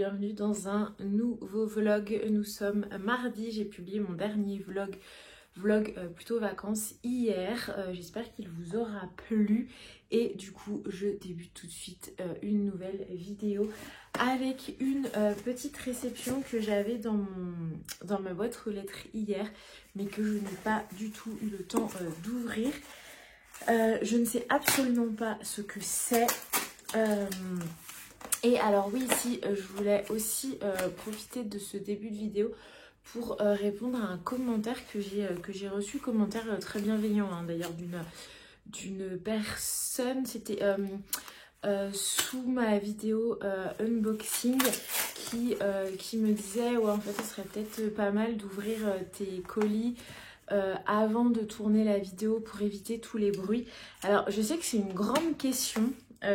bienvenue dans un nouveau vlog. Nous sommes mardi, j'ai publié mon dernier vlog plutôt vacances hier. J'espère qu'il vous aura plu et du coup je débute tout de suite une nouvelle vidéo avec une petite réception que j'avais dans ma boîte aux lettres hier mais que je n'ai pas du tout eu le temps d'ouvrir. Je ne sais absolument pas ce que c'est. Et alors oui, ici, je voulais aussi profiter de ce début de vidéo pour répondre à un commentaire que j'ai reçu, commentaire très bienveillant hein, d'ailleurs d'une personne. C'était sous ma vidéo unboxing qui me disait ouais en fait ce serait peut-être pas mal d'ouvrir tes colis avant de tourner la vidéo pour éviter tous les bruits. Alors je sais que c'est une grande question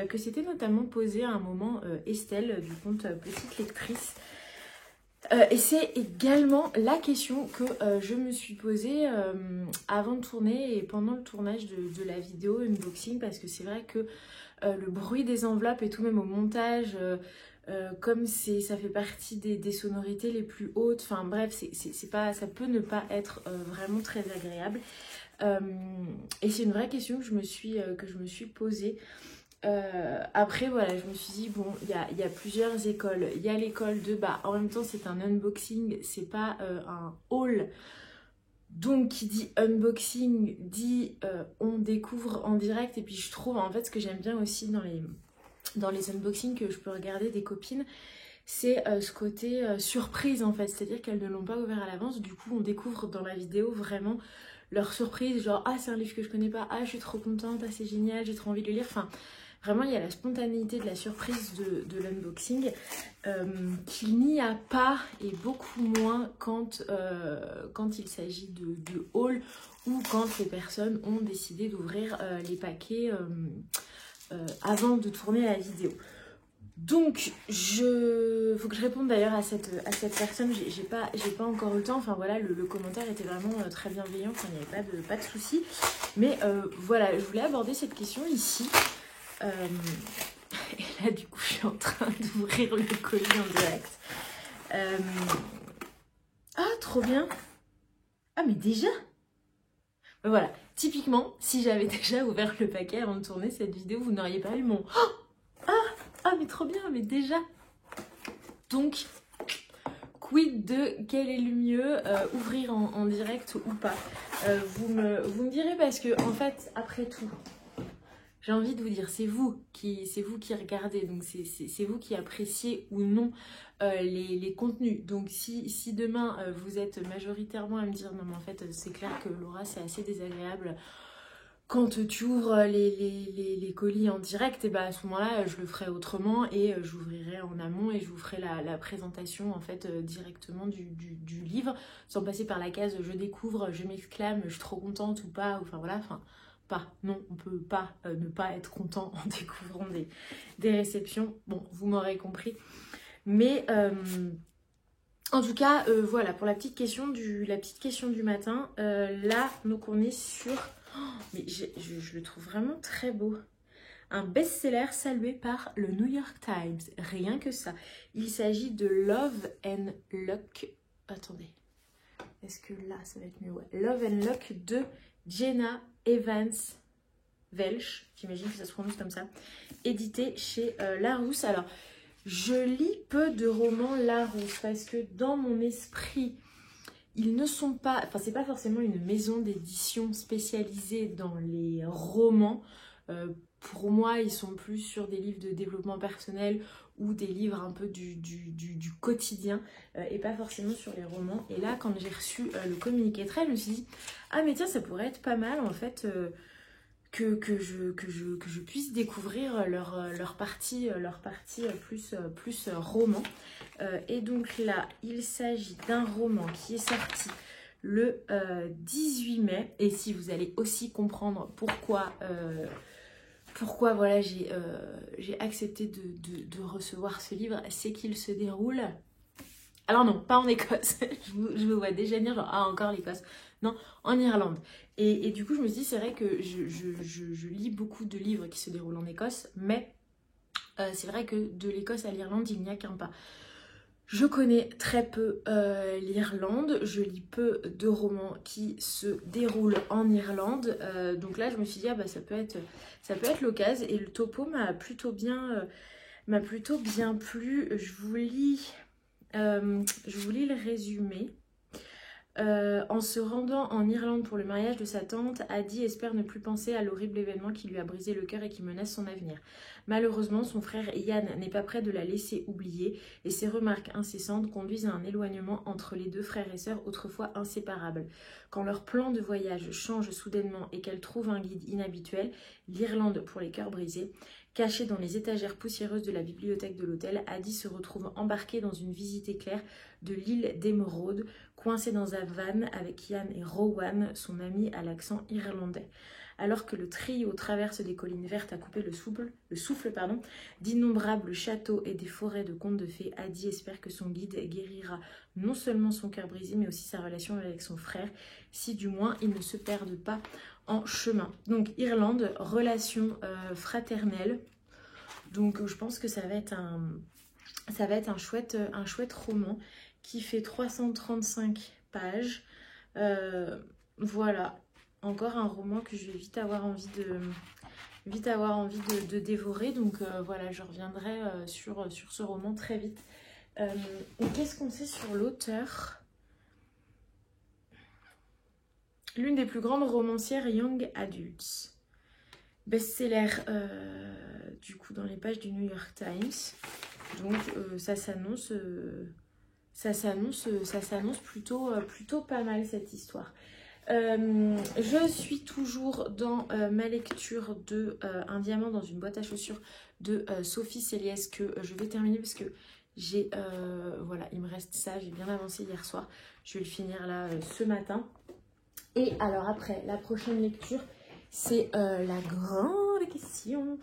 que s'était notamment posée à un moment Estelle du compte Petite Lectrice. Et c'est également la question que je me suis posée avant de tourner et pendant le tournage de la vidéo unboxing, parce que c'est vrai que le bruit des enveloppes et tout même au montage, comme ça fait partie des sonorités les plus hautes, enfin bref, c'est pas, ça peut ne pas être vraiment très agréable. Et c'est une vraie question que je me suis posée. Après voilà, je me suis dit bon, il y a plusieurs écoles. Il y a l'école de en même temps c'est un unboxing, c'est pas un haul. Donc qui dit unboxing dit on découvre en direct. Et puis je trouve en fait ce que j'aime bien aussi dans les unboxings que je peux regarder des copines, c'est ce côté surprise en fait, c'est-à-dire qu'elles ne l'ont pas ouvert à l'avance, du coup on découvre dans la vidéo vraiment leur surprise, genre ah c'est un livre que je connais pas, ah je suis trop contente, ah c'est génial, j'ai trop envie de le lire, enfin vraiment il y a la spontanéité de la surprise de l'unboxing qu'il n'y a pas et beaucoup moins quand il s'agit de haul ou quand les personnes ont décidé d'ouvrir les paquets avant de tourner la vidéo. Donc, faut que je réponde d'ailleurs à cette personne, j'ai pas encore eu le temps, enfin voilà, le commentaire était vraiment très bienveillant, enfin, il n'y avait pas de soucis. Mais voilà, je voulais aborder cette question ici. Et là, du coup, je suis en train d'ouvrir le colis en direct. Ah, trop bien! Ah, mais déjà! Voilà, typiquement, si j'avais déjà ouvert le paquet avant de tourner cette vidéo, vous n'auriez pas eu mon... Ah, mais trop bien, mais déjà. Donc, quid de quel est le mieux, ouvrir en direct ou pas. Vous me direz parce que, en fait, après tout, j'ai envie de vous dire, c'est vous qui regardez, donc c'est vous qui appréciez ou non les contenus. Donc, si demain, vous êtes majoritairement à me dire, non mais en fait, c'est clair que Laura, c'est assez désagréable quand tu ouvres les colis en direct, et à ce moment-là, je le ferai autrement et j'ouvrirai en amont et je vous ferai la présentation en fait directement du livre, sans passer par la case je découvre, je m'exclame, je suis trop contente ou pas, enfin voilà, non, on peut pas ne pas être content en découvrant des réceptions, bon, vous m'aurez compris, mais en tout cas, voilà, pour la petite question du matin, là, donc on est sur... mais je le trouve vraiment très beau. Un best-seller salué par le New York Times. Rien que ça. Il s'agit de Love and Luck. Attendez. Est-ce que là, ça va être mieux? Ouais. Love and Luck de Jenna Evans Welch. J'imagine que ça se prononce comme ça. Édité chez Larousse. Alors, je lis peu de romans Larousse parce que dans mon esprit... ils ne sont pas, enfin c'est pas forcément une maison d'édition spécialisée dans les romans. Pour moi, ils sont plus sur des livres de développement personnel ou des livres un peu du quotidien et pas forcément sur les romans. Et là, quand j'ai reçu le communiqué très, je me suis dit ah mais tiens, ça pourrait être pas mal en fait que je puisse découvrir leur partie plus roman. Et donc là, il s'agit d'un roman qui est sorti le 18 mai. Et si vous allez aussi comprendre pourquoi voilà, j'ai accepté de recevoir ce livre, c'est qu'il se déroule... Alors non, pas en Écosse. je me vois déjà dire genre, ah encore l'Écosse. Non, en Irlande. Et du coup, je me suis dit, c'est vrai que je lis beaucoup de livres qui se déroulent en Écosse, mais c'est vrai que de l'Écosse à l'Irlande, il n'y a qu'un pas. Je connais très peu l'Irlande, je lis peu de romans qui se déroulent en Irlande, donc là je me suis dit ah bah ça peut être l'occasion et le topo m'a plutôt bien plu. Je vous lis le résumé. En se rendant en Irlande pour le mariage de sa tante, Addie espère ne plus penser à l'horrible événement qui lui a brisé le cœur et qui menace son avenir. Malheureusement, son frère Yann n'est pas prêt de la laisser oublier et ses remarques incessantes conduisent à un éloignement entre les deux frères et sœurs autrefois inséparables. Quand leur plan de voyage change soudainement et qu'elle trouve un guide inhabituel, l'Irlande pour les cœurs brisés, cachée dans les étagères poussiéreuses de la bibliothèque de l'hôtel, Addie se retrouve embarquée dans une visite éclair de l'île d'Émeraude, coincée dans un van avec Yann et Rowan, son ami à l'accent irlandais. Alors que le trio traverse des collines vertes à couper le souffle d'innombrables châteaux et des forêts de contes de fées, Addie espère que son guide guérira non seulement son cœur brisé, mais aussi sa relation avec son frère, si du moins ils ne se perdent pas en chemin. Donc Irlande, relation fraternelle. Donc je pense que ça va être un chouette roman qui fait 335 pages. Voilà, encore un roman que je vais vite avoir envie de dévorer. Donc voilà, je reviendrai sur ce roman très vite. Et qu'est-ce qu'on sait sur l'auteur ? L'une des plus grandes romancières young adults. Best-seller du coup dans les pages du New York Times. Donc ça s'annonce plutôt pas mal cette histoire. Je suis toujours dans ma lecture de Un diamant dans une boîte à chaussures de Sophie Céliès que je vais terminer parce que voilà, il me reste ça, j'ai bien avancé hier soir. Je vais le finir là ce matin. Et alors après, la prochaine lecture, c'est la grande question.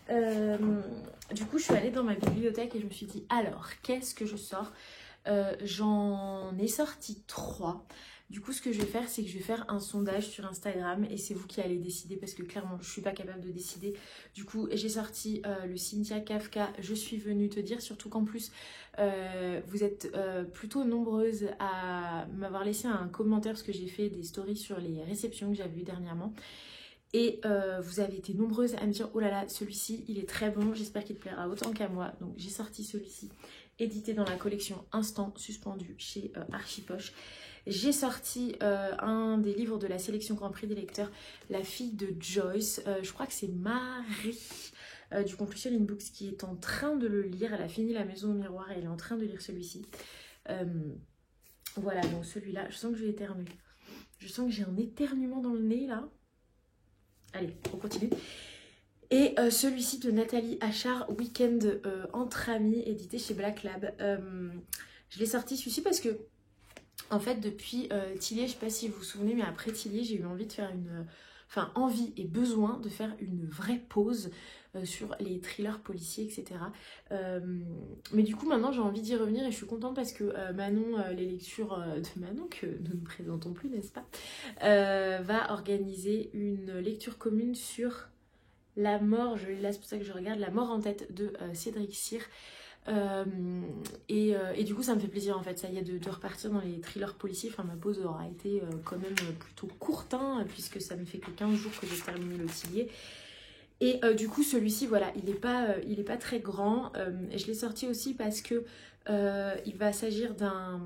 Du coup, je suis allée dans ma bibliothèque et je me suis dit, alors, qu'est-ce que je sors ? J'en ai sorti 3. Du coup, ce que je vais faire, c'est que je vais faire un sondage sur Instagram et c'est vous qui allez décider parce que clairement, je ne suis pas capable de décider. Du coup, j'ai sorti le Cynthia Kafka, Je suis venue te dire, surtout qu'en plus, vous êtes plutôt nombreuses à m'avoir laissé un commentaire parce que j'ai fait des stories sur les réceptions que j'avais eues dernièrement. Et vous avez été nombreuses à me dire, oh là là, celui-ci, il est très bon, j'espère qu'il te plaira autant qu'à moi. Donc j'ai sorti celui-ci, édité dans la collection Instant suspendu chez Archipoche. J'ai sorti un des livres de la sélection Grand Prix des lecteurs, La fille de Joyce. Je crois que c'est Marie du Compulsion Books qui est en train de le lire. Elle a fini La maison au miroir et elle est en train de lire celui-ci. Voilà, donc celui-là, je sens que je vais éternuer. Je sens que j'ai un éternuement dans le nez là. Allez, on continue. Et celui-ci de Nathalie Achard, Week-end entre amis, édité chez Black Lab. Je l'ai sorti celui-ci parce que, en fait, depuis Tillier, je ne sais pas si vous vous souvenez, mais après Tillier, j'ai eu envie de faire envie et besoin de faire une vraie pause sur les thrillers policiers, etc. Mais du coup, maintenant, j'ai envie d'y revenir et je suis contente parce que Manon, les lectures de Manon, que nous ne présentons plus, n'est-ce pas, va organiser une lecture commune sur la mort, là, c'est pour ça que je regarde, La mort en tête de Cédric Cyr. Et du coup ça me fait plaisir en fait, ça y est, de repartir dans les thrillers policiers. Enfin ma pause aura été quand même plutôt courte hein, puisque ça ne fait que 15 jours que j'ai terminé le Tillier. Et du coup celui-ci voilà, il est pas très grand. Je l'ai sorti aussi parce que il va s'agir d'un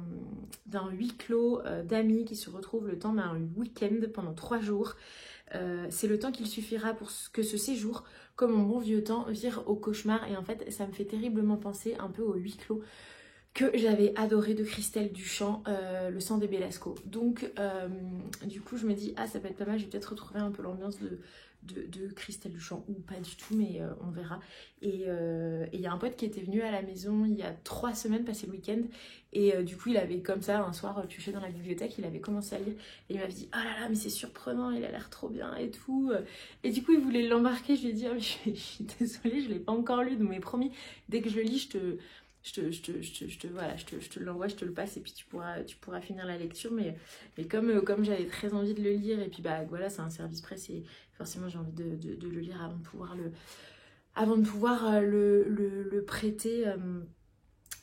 huis clos d'amis qui se retrouvent le temps d'un week-end pendant 3 jours. C'est le temps qu'il suffira pour que ce séjour, comme mon bon vieux temps, vire au cauchemar. Et en fait, ça me fait terriblement penser un peu au huis clos que j'avais adoré de Christelle Duchamp, Le sang des Belasco. Donc, du coup, je me dis, ah, ça peut être pas mal, je vais peut-être retrouver un peu l'ambiance de Christelle Duchamp, ou pas du tout, mais on verra. Et il y a un pote qui était venu à la maison il y a 3 semaines, passer le week-end, et du coup il avait comme ça un soir pioché dans la bibliothèque, il avait commencé à lire, et il m'avait dit, oh là là mais c'est surprenant, il a l'air trop bien et tout, et du coup il voulait l'embarquer, je lui ai dit, oh, mais je suis désolée, je l'ai pas encore lu, donc mais promis, dès que je le lis, je te l'envoie, je te le passe et puis tu pourras finir la lecture. Mais comme j'avais très envie de le lire et puis bah voilà, c'est un service presse et forcément j'ai envie de le lire avant de pouvoir le prêter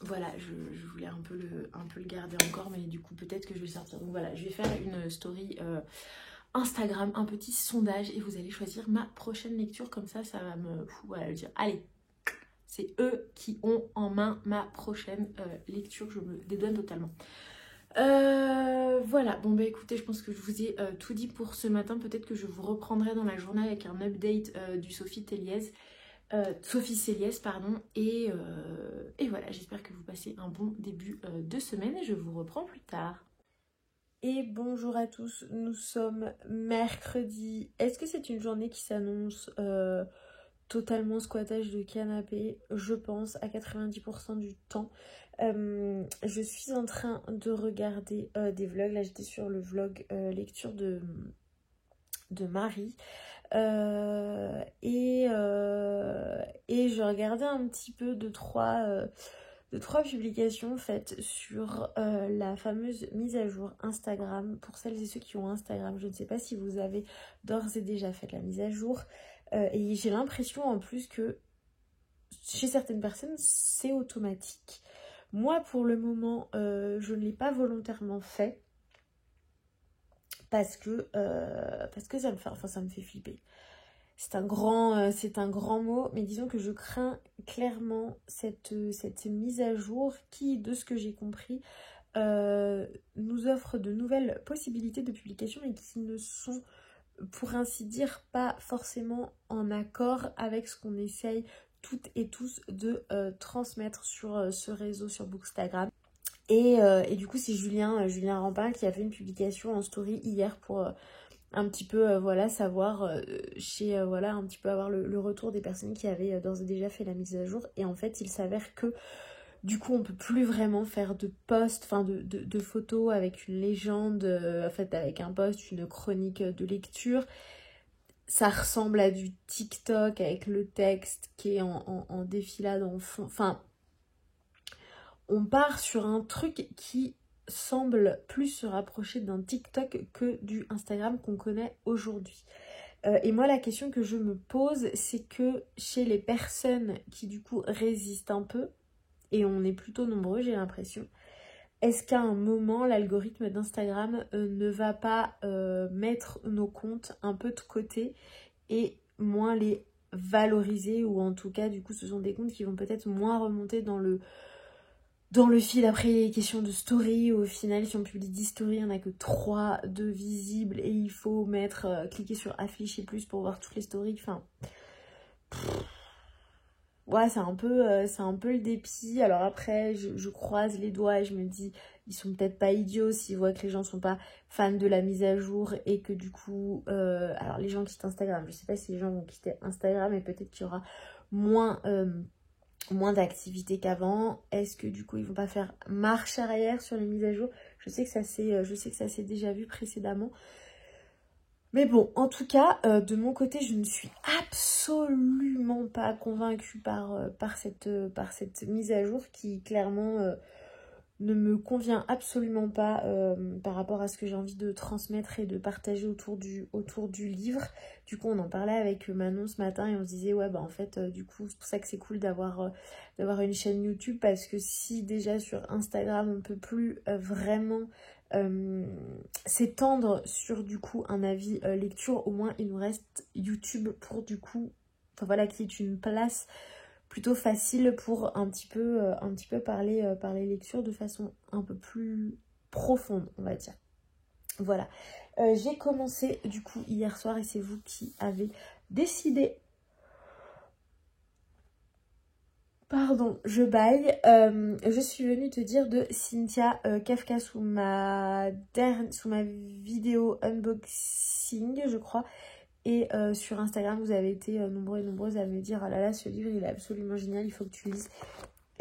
voilà, je voulais un peu le garder encore, mais du coup peut-être que je vais le sortir. Donc voilà, je vais faire une story Instagram, un petit sondage et vous allez choisir ma prochaine lecture. Comme ça va me voilà, dire, allez, c'est eux qui ont en main ma prochaine lecture. Je me dédouane totalement. Voilà, bon bah écoutez, je pense que je vous ai tout dit pour ce matin. Peut-être que je vous reprendrai dans la journée avec un update du Sophie Céliès, pardon. Et voilà, j'espère que vous passez un bon début de semaine et je vous reprends plus tard. Et bonjour à tous, nous sommes mercredi. Est-ce que c'est une journée qui s'annonce totalement squattage de canapé? Je pense à 90% du temps. Je suis en train de regarder des vlogs. Là j'étais sur le vlog lecture de Marie. Et je regardais un petit peu de trois publications faites sur la fameuse mise à jour Instagram. Pour celles et ceux qui ont Instagram, je ne sais pas si vous avez d'ores et déjà fait la mise à jour. Et j'ai l'impression en plus que chez certaines personnes, c'est automatique. Moi, pour le moment, je ne l'ai pas volontairement fait. Parce que ça me fait flipper. C'est un grand mot, mais disons que je crains clairement cette mise à jour qui, de ce que j'ai compris, nous offre de nouvelles possibilités de publication et qui ne sont, pour ainsi dire, pas forcément en accord avec ce qu'on essaye toutes et tous de transmettre sur ce réseau, sur Bookstagram. Et du coup, c'est Julien Rampin qui a fait une publication en story hier pour un petit peu voilà, savoir voilà, un petit peu avoir le retour des personnes qui avaient d'ores et déjà fait la mise à jour. Et en fait, il s'avère que du coup, on peut plus vraiment faire de posts, enfin de photos avec une légende, en fait, avec un post, une chronique de lecture. Ça ressemble à du TikTok avec le texte qui est en défilade en fond. Enfin, on part sur un truc qui semble plus se rapprocher d'un TikTok que du Instagram qu'on connaît aujourd'hui. Et moi, la question que je me pose, c'est que chez les personnes qui du coup résistent un peu, et on est plutôt nombreux, j'ai l'impression, est-ce qu'à un moment, l'algorithme d'Instagram ne va pas mettre nos comptes un peu de côté et moins les valoriser, ou en tout cas, du coup, ce sont des comptes qui vont peut-être moins remonter dans le fil. Après les questions de story, au final si on publie 10 stories, il n'y en a que 3 de visibles et il faut cliquer sur afficher plus pour voir toutes les stories. Enfin, ouais, c'est un peu le dépit. Alors après, je croise les doigts et je me dis, ils sont peut-être pas idiots s'ils voient que les gens sont pas fans de la mise à jour et que du coup, alors les gens quittent Instagram. Je sais pas si les gens vont quitter Instagram et peut-être qu'il y aura moins d'activité qu'avant. Est-ce que du coup ils vont pas faire marche arrière sur les mises à jour? Je sais que ça s'est déjà vu précédemment. Mais bon, en tout cas, de mon côté, je ne suis absolument pas convaincue par cette mise à jour qui clairement ne me convient absolument pas par rapport à ce que j'ai envie de transmettre et de partager autour du livre. Du coup, on en parlait avec Manon ce matin et on se disait, ouais, bah en fait, du coup, c'est pour ça que c'est cool d'avoir une chaîne YouTube, parce que si déjà sur Instagram, on peut plus vraiment s'étendre sur du coup un avis lecture, au moins il nous reste YouTube pour du coup, enfin voilà, qui est une place plutôt facile pour un petit peu parler lecture de façon un peu plus profonde, on va dire. Voilà. J'ai commencé du coup hier soir et c'est vous qui avez décidé. Pardon, je baille. Je suis venue te dire de Cynthia Kafka sous ma vidéo unboxing, je crois. Et sur Instagram, vous avez été nombreux et nombreuses à me dire, oh là là, ce livre, il est absolument génial, il faut que tu lises.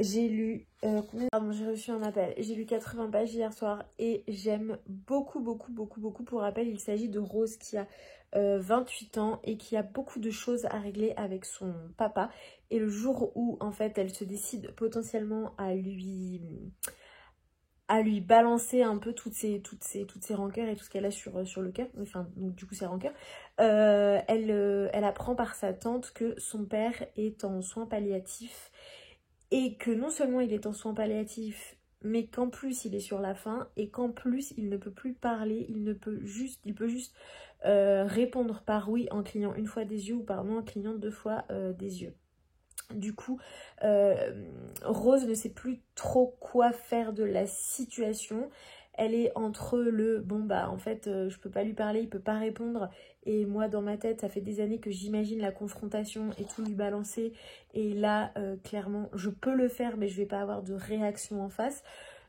J'ai lu, j'ai reçu un appel. J'ai lu 80 pages hier soir et j'aime beaucoup, beaucoup, beaucoup, beaucoup. Pour rappel, il s'agit de Rose qui a 28 ans et qui a beaucoup de choses à régler avec son papa. Et le jour où, en fait, elle se décide potentiellement à lui balancer un peu toutes ses rancœurs et tout ce qu'elle a sur le cœur, enfin donc du coup ses rancœurs, elle apprend par sa tante que son père est en soins palliatifs et que non seulement il est en soins palliatifs, mais qu'en plus il est sur la fin, et qu'en plus il ne peut plus parler, il peut juste répondre par oui en clignant une fois des yeux ou par non en clignant 2 fois des yeux. Du coup, Rose ne sait plus trop quoi faire de la situation. Elle est entre le bon bah en fait je peux pas lui parler, il peut pas répondre, et moi dans ma tête ça fait des années que j'imagine la confrontation et tout lui balancer, et là clairement je peux le faire mais je vais pas avoir de réaction en face.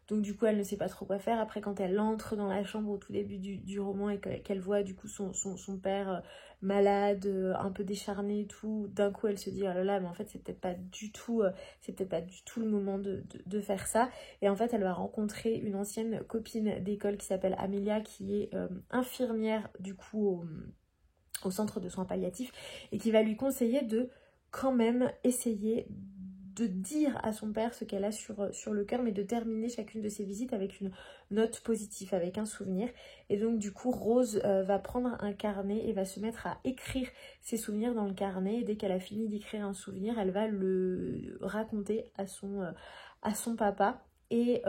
Donc du coup elle ne sait pas trop quoi faire. Après quand elle entre dans la chambre au tout début du roman et qu'elle voit du coup son père malade, un peu décharné et tout, d'un coup elle se dit oh là là mais en fait c'est peut-être pas du tout le moment de faire ça. Et en fait elle va rencontrer une ancienne copine d'école qui s'appelle Amélia, qui est infirmière du coup au centre de soins palliatifs, et qui va lui conseiller de quand même essayer de dire à son père ce qu'elle a sur le cœur, mais de terminer chacune de ses visites avec une note positive, avec un souvenir. Et donc du coup Rose va prendre un carnet et va se mettre à écrire ses souvenirs dans le carnet, et dès qu'elle a fini d'écrire un souvenir, elle va le raconter à son papa. Et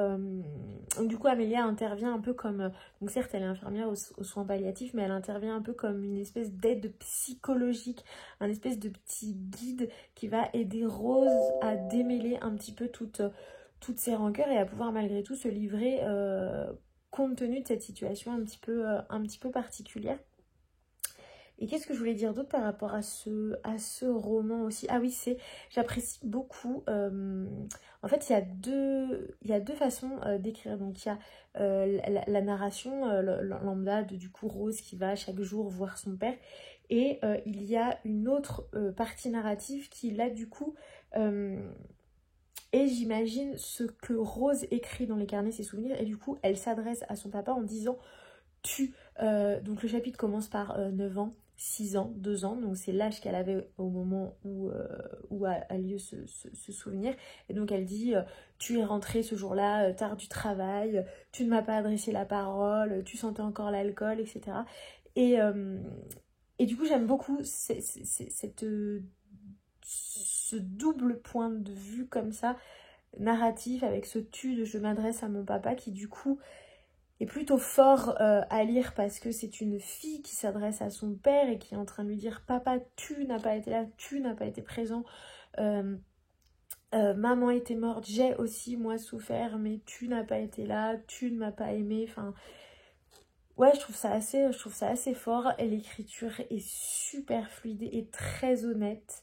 du coup Amélia intervient un peu comme, donc certes elle est infirmière aux soins palliatifs, mais elle intervient un peu comme une espèce d'aide psychologique, un espèce de petit guide qui va aider Rose à démêler un petit peu toutes ses rancœurs et à pouvoir malgré tout se livrer compte tenu de cette situation un petit peu particulière. Et qu'est-ce que je voulais dire d'autre par rapport à ce roman aussi? Ah oui, j'apprécie beaucoup. En fait, il y a deux façons d'écrire. Donc, il y a la narration lambda du coup Rose qui va chaque jour voir son père. Et il y a une autre partie narrative qui, là, du coup, et j'imagine ce que Rose écrit dans les carnets, ses souvenirs. Et du coup, elle s'adresse à son papa en disant « tu ». Donc, le chapitre commence par 9 ans. 6 ans, 2 ans, donc c'est l'âge qu'elle avait au moment où a lieu ce souvenir. Et donc elle dit tu es rentrée ce jour-là tard du travail, tu ne m'as pas adressé la parole, tu sentais encore l'alcool, etc. Et du coup j'aime beaucoup ce double point de vue comme ça, narratif, avec ce tu de je m'adresse à mon papa, qui du coup est plutôt fort à lire parce que c'est une fille qui s'adresse à son père et qui est en train de lui dire « Papa, tu n'as pas été là, tu n'as pas été présent. Maman était morte, j'ai aussi moi souffert, mais tu n'as pas été là, tu ne m'as pas aimé. » Enfin, ouais, je trouve ça assez fort. Et l'écriture est super fluide et très honnête.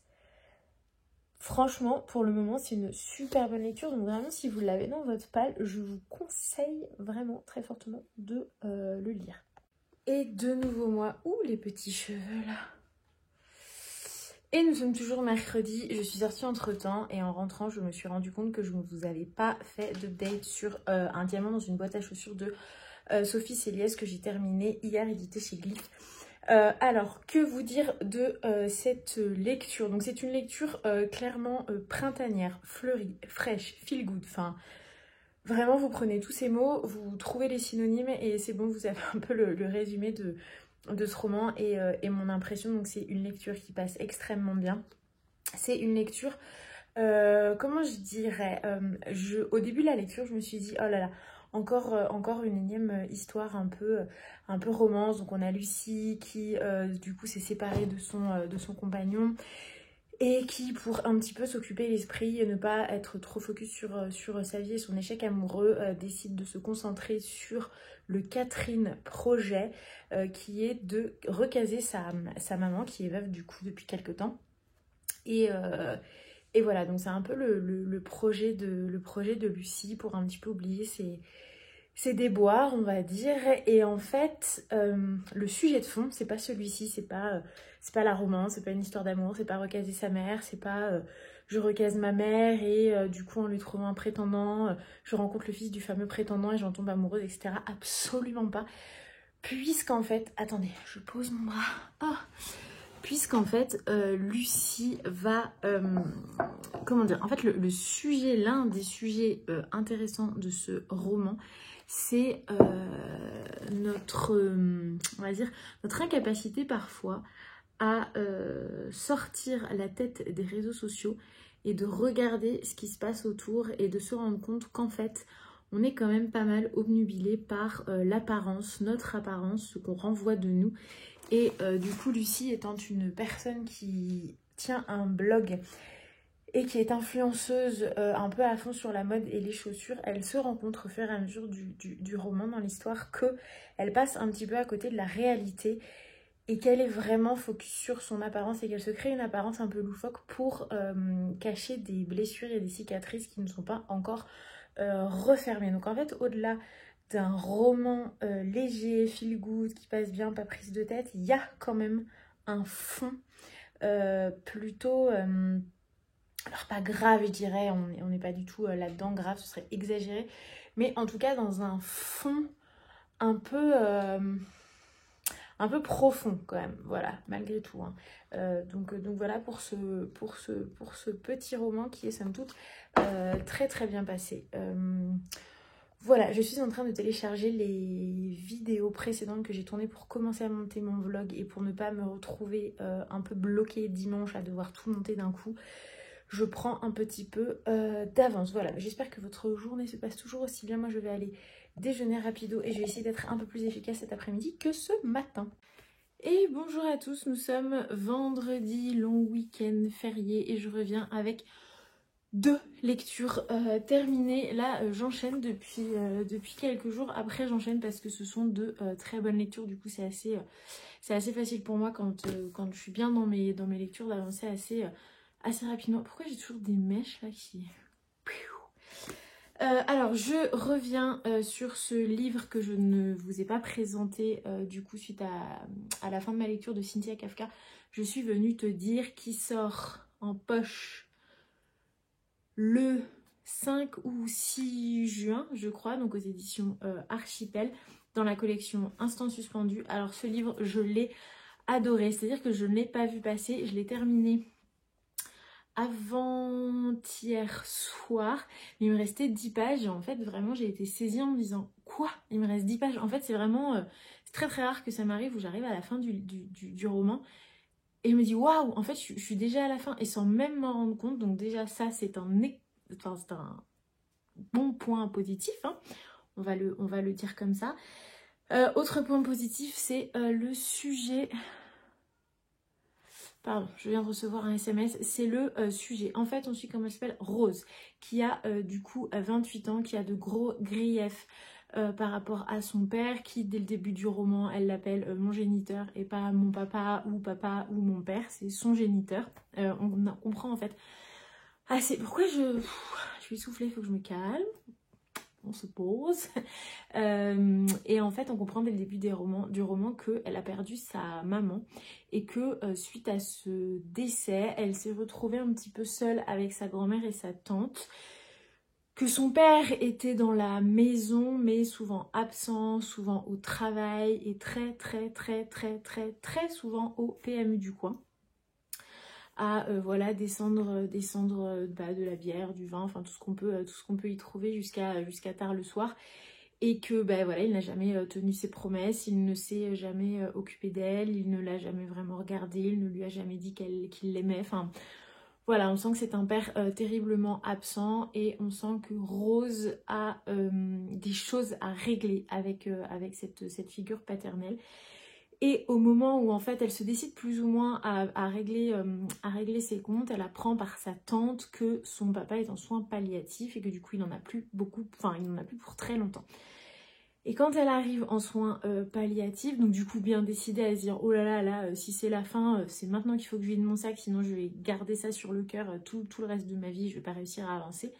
Franchement, pour le moment, c'est une super bonne lecture. Donc vraiment, si vous l'avez dans votre palle, je vous conseille vraiment très fortement de le lire. Et de nouveau moi, les petits cheveux là. Et nous sommes toujours mercredi. Je suis sortie entre temps et en rentrant, je me suis rendu compte que je ne vous avais pas fait d'update sur un diamant dans une boîte à chaussures de Sophie Céliès que j'ai terminé hier, édité chez Glyph. Alors, que vous dire de cette lecture? Donc, c'est une lecture clairement printanière, fleurie, fraîche, feel good. Enfin, vraiment, vous prenez tous ces mots, vous trouvez les synonymes et c'est bon, vous avez un peu le résumé de ce roman et mon impression. Donc, c'est une lecture qui passe extrêmement bien. C'est une lecture, comment je dirais, au début de la lecture, je me suis dit, oh là là, encore une énième histoire un peu romance. Donc on a Lucie qui du coup s'est séparée de son compagnon et qui, pour un petit peu s'occuper l'esprit et ne pas être trop focus sur sa vie et son échec amoureux, décide de se concentrer sur le Catherine projet qui est de recaser sa maman qui est veuve du coup depuis quelque temps. Et voilà, donc c'est un peu le projet de Lucie pour un petit peu oublier ses déboires, on va dire. Et en fait, le sujet de fond, c'est pas celui-ci, c'est pas la romance, c'est pas une histoire d'amour, c'est pas recaser sa mère, c'est pas je recase ma mère et du coup en lui trouvant un prétendant, je rencontre le fils du fameux prétendant et j'en tombe amoureuse, etc. Absolument pas. Puisqu'en fait, attendez, je pose mon bras. Oh. Puisqu'en fait, Lucie va... comment dire? En fait, le sujet, l'un des sujets intéressants de ce roman, c'est on va dire, notre incapacité parfois à sortir la tête des réseaux sociaux et de regarder ce qui se passe autour et de se rendre compte qu'en fait, on est quand même pas mal obnubilé par l'apparence, notre apparence, ce qu'on renvoie de nous. Et du coup, Lucie étant une personne qui tient un blog et qui est influenceuse un peu à fond sur la mode et les chaussures, elle se rend compte au fur et à mesure du roman dans l'histoire qu'elle passe un petit peu à côté de la réalité et qu'elle est vraiment focus sur son apparence et qu'elle se crée une apparence un peu loufoque pour cacher des blessures et des cicatrices qui ne sont pas encore refermées. Donc en fait, au-delà d'un roman léger, feel good, qui passe bien, pas prise de tête, il y a quand même un fond plutôt... alors pas grave, je dirais, on n'est pas du tout là-dedans, grave, ce serait exagéré. Mais en tout cas, dans un fond un peu profond quand même, voilà, malgré tout. Hein. Donc voilà pour ce petit roman qui est somme toute très très bien passé. Voilà, je suis en train de télécharger les vidéos précédentes que j'ai tournées pour commencer à monter mon vlog et pour ne pas me retrouver un peu bloquée dimanche à devoir tout monter d'un coup. Je prends un petit peu d'avance. Voilà, j'espère que votre journée se passe toujours aussi bien. Moi, je vais aller déjeuner rapido et je vais essayer d'être un peu plus efficace cet après-midi que ce matin. Et bonjour à tous, nous sommes vendredi, long week-end férié et je reviens avec 2 lectures terminées. Là, j'enchaîne depuis quelques jours. Après, j'enchaîne parce que ce sont 2 très bonnes lectures. Du coup, c'est assez facile pour moi quand je suis bien dans mes lectures d'avancer assez rapidement. Pourquoi j'ai toujours des mèches là qui... alors, je reviens sur ce livre que je ne vous ai pas présenté du coup suite à la fin de ma lecture de Cynthia Kafka. Je suis venue te dire qui sort en poche le 5 ou 6 juin, je crois, donc aux éditions Archipel, dans la collection Instant Suspendu. Alors ce livre, je l'ai adoré, c'est-à-dire que je ne l'ai pas vu passer, je l'ai terminé avant-hier soir, mais il me restait 10 pages et en fait vraiment j'ai été saisie en me disant quoi, il me reste 10 pages. En fait c'est vraiment c'est très très rare que ça m'arrive où j'arrive à la fin du roman et je me dis waouh, en fait je suis déjà à la fin et sans même m'en rendre compte. Donc déjà ça c'est un bon point positif, hein. On va le dire comme ça. Autre point positif, c'est le sujet. Pardon, je viens de recevoir un SMS, c'est le sujet. En fait, on suit, comme elle s'appelle, Rose, qui a du coup 28 ans, qui a de gros griefs par rapport à son père, qui dès le début du roman, elle l'appelle mon géniteur et pas mon papa ou mon père, c'est son géniteur. On comprend en fait. Ah, c'est pourquoi je suis essoufflée, il faut que je me calme. On se pose. Et en fait, on comprend dès le début du roman qu'elle a perdu sa maman et que suite à ce décès, elle s'est retrouvée un petit peu seule avec sa grand-mère et sa tante. Que son père était dans la maison, mais souvent absent, souvent au travail et très souvent au PMU du coin. À voilà, descendre de la bière, du vin, enfin tout ce qu'on peut y trouver jusqu'à tard le soir. Et que voilà, il n'a jamais tenu ses promesses, il ne s'est jamais occupé d'elle, il ne l'a jamais vraiment regardée, il ne lui a jamais dit qu'il l'aimait. Enfin voilà, on sent que c'est un père terriblement absent et on sent que Rose a des choses à régler avec cette figure paternelle. Et au moment où en fait elle se décide plus ou moins à régler ses comptes, elle apprend par sa tante que son papa est en soins palliatifs et que du coup il n'en a plus beaucoup, enfin il n'en a plus pour très longtemps. Et quand elle arrive en soins palliatifs, donc du coup bien décidée à se dire oh là là, si c'est la fin, c'est maintenant qu'il faut que je vide mon sac, sinon je vais garder ça sur le cœur tout le reste de ma vie, je vais pas réussir à avancer.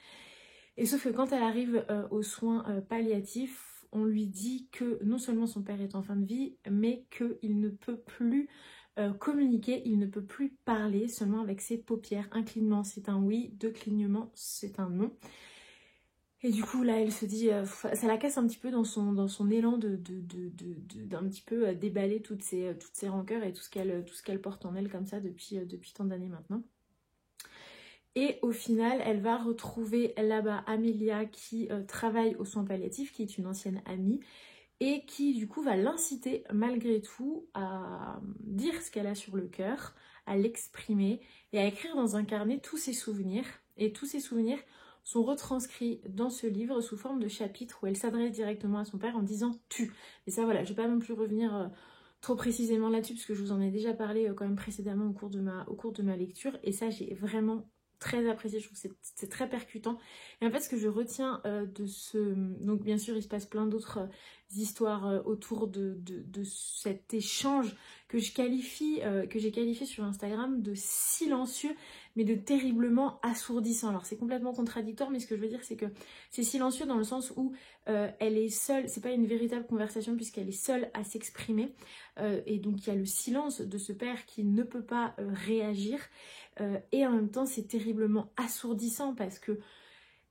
Et sauf que quand elle arrive aux soins palliatifs, on lui dit que non seulement son père est en fin de vie, mais qu'il ne peut plus communiquer, il ne peut plus parler, seulement avec ses paupières. Un clignement c'est un oui, 2 clignements c'est un non. Et du coup là elle se dit, ça la casse un petit peu dans son élan d'un petit peu déballer toutes ses rancœurs et tout ce qu'elle porte en elle comme ça depuis tant d'années maintenant. Et au final, elle va retrouver là-bas Amélia qui travaille aux soins palliatifs, qui est une ancienne amie, et qui du coup va l'inciter malgré tout à dire ce qu'elle a sur le cœur, à l'exprimer et à écrire dans un carnet tous ses souvenirs. Et tous ces souvenirs sont retranscrits dans ce livre sous forme de chapitres où elle s'adresse directement à son père en disant « tu ». Et ça voilà, je ne vais pas non plus revenir trop précisément là-dessus parce que je vous en ai déjà parlé quand même précédemment au cours de ma lecture. Et ça j'ai vraiment très apprécié, je trouve que c'est très percutant. Et en fait ce que je retiens de ce... Donc bien sûr il se passe plein d'autres histoires autour de cet échange que j'ai qualifié sur Instagram de silencieux mais de terriblement assourdissant. Alors c'est complètement contradictoire, mais ce que je veux dire c'est que c'est silencieux dans le sens où elle est seule, c'est pas une véritable conversation puisqu'elle est seule à s'exprimer, et donc il y a le silence de ce père qui ne peut pas réagir, et en même temps c'est terriblement assourdissant parce que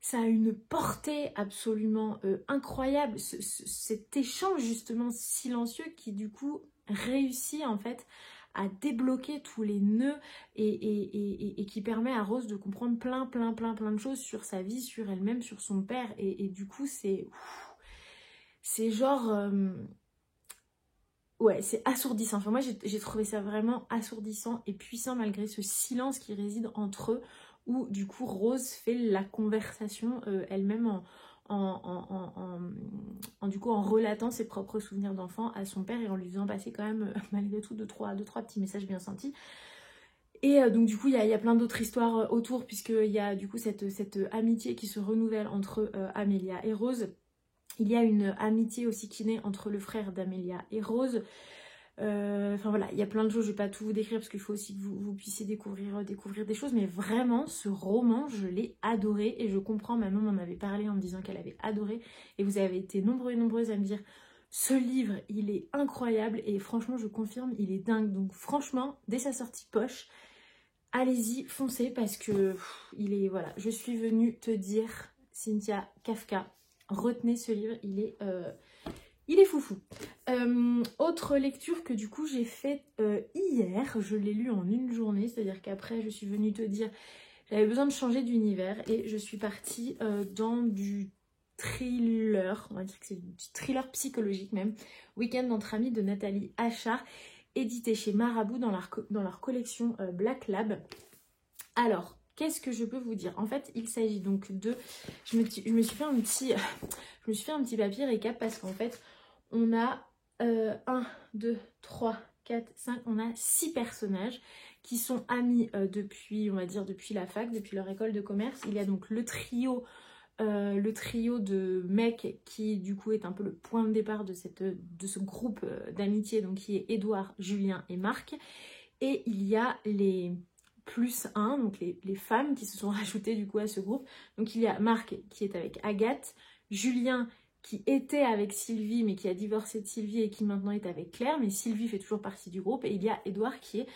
ça a une portée absolument incroyable, cet échange justement silencieux qui du coup réussit en fait à débloquer tous les nœuds et qui permet à Rose de comprendre plein de choses sur sa vie, sur elle-même, sur son père, et du coup c'est genre... ouais, c'est assourdissant. Enfin, moi, j'ai trouvé ça vraiment assourdissant et puissant malgré ce silence qui réside entre eux, où du coup Rose fait la conversation elle-même du coup, en relatant ses propres souvenirs d'enfant à son père et en lui faisant passer quand même malgré tout deux trois petits messages bien sentis. Et donc du coup il y a plein d'autres histoires autour, puisqu'il y a du coup cette amitié qui se renouvelle entre Amélia et Rose. Il y a une amitié aussi qui naît entre le frère d'Amélia et Rose. Enfin voilà, il y a plein de choses, je ne vais pas tout vous décrire parce qu'il faut aussi que vous puissiez découvrir des choses. Mais vraiment, ce roman, je l'ai adoré. Et je comprends, ma maman m'en avait parlé en me disant qu'elle avait adoré. Et vous avez été nombreux et nombreuses à me dire, ce livre, il est incroyable. Et franchement, je confirme, il est dingue. Donc franchement, dès sa sortie poche, allez-y, foncez parce que il est, voilà, je suis venue te dire, Cynthia Kafka, retenez ce livre, il est foufou. Autre lecture que du coup j'ai faite hier, je l'ai lu en une journée, c'est-à-dire qu'après je suis venue te dire, j'avais besoin de changer d'univers et je suis partie dans du thriller, on va dire que c'est du thriller psychologique même, Week-end entre amis de Nathalie Achard, édité chez Marabout dans leur collection Black Lab. Alors, qu'est-ce que je peux vous dire? En fait, il s'agit donc de... Je me suis fait un petit papier récap parce qu'en fait, on a 1, 2, 3, 4, 5, on a 6 personnages qui sont amis depuis, on va dire, depuis la fac, depuis leur école de commerce. Il y a donc le trio de mecs qui du coup est un peu le point de départ de ce groupe d'amitié, donc qui est Édouard, Julien et Marc. Et il y a les +1, donc les femmes qui se sont rajoutées du coup à ce groupe. Donc il y a Marc qui est avec Agathe, Julien qui était avec Sylvie mais qui a divorcé de Sylvie et qui maintenant est avec Claire, mais Sylvie fait toujours partie du groupe, et il y a Édouard qui est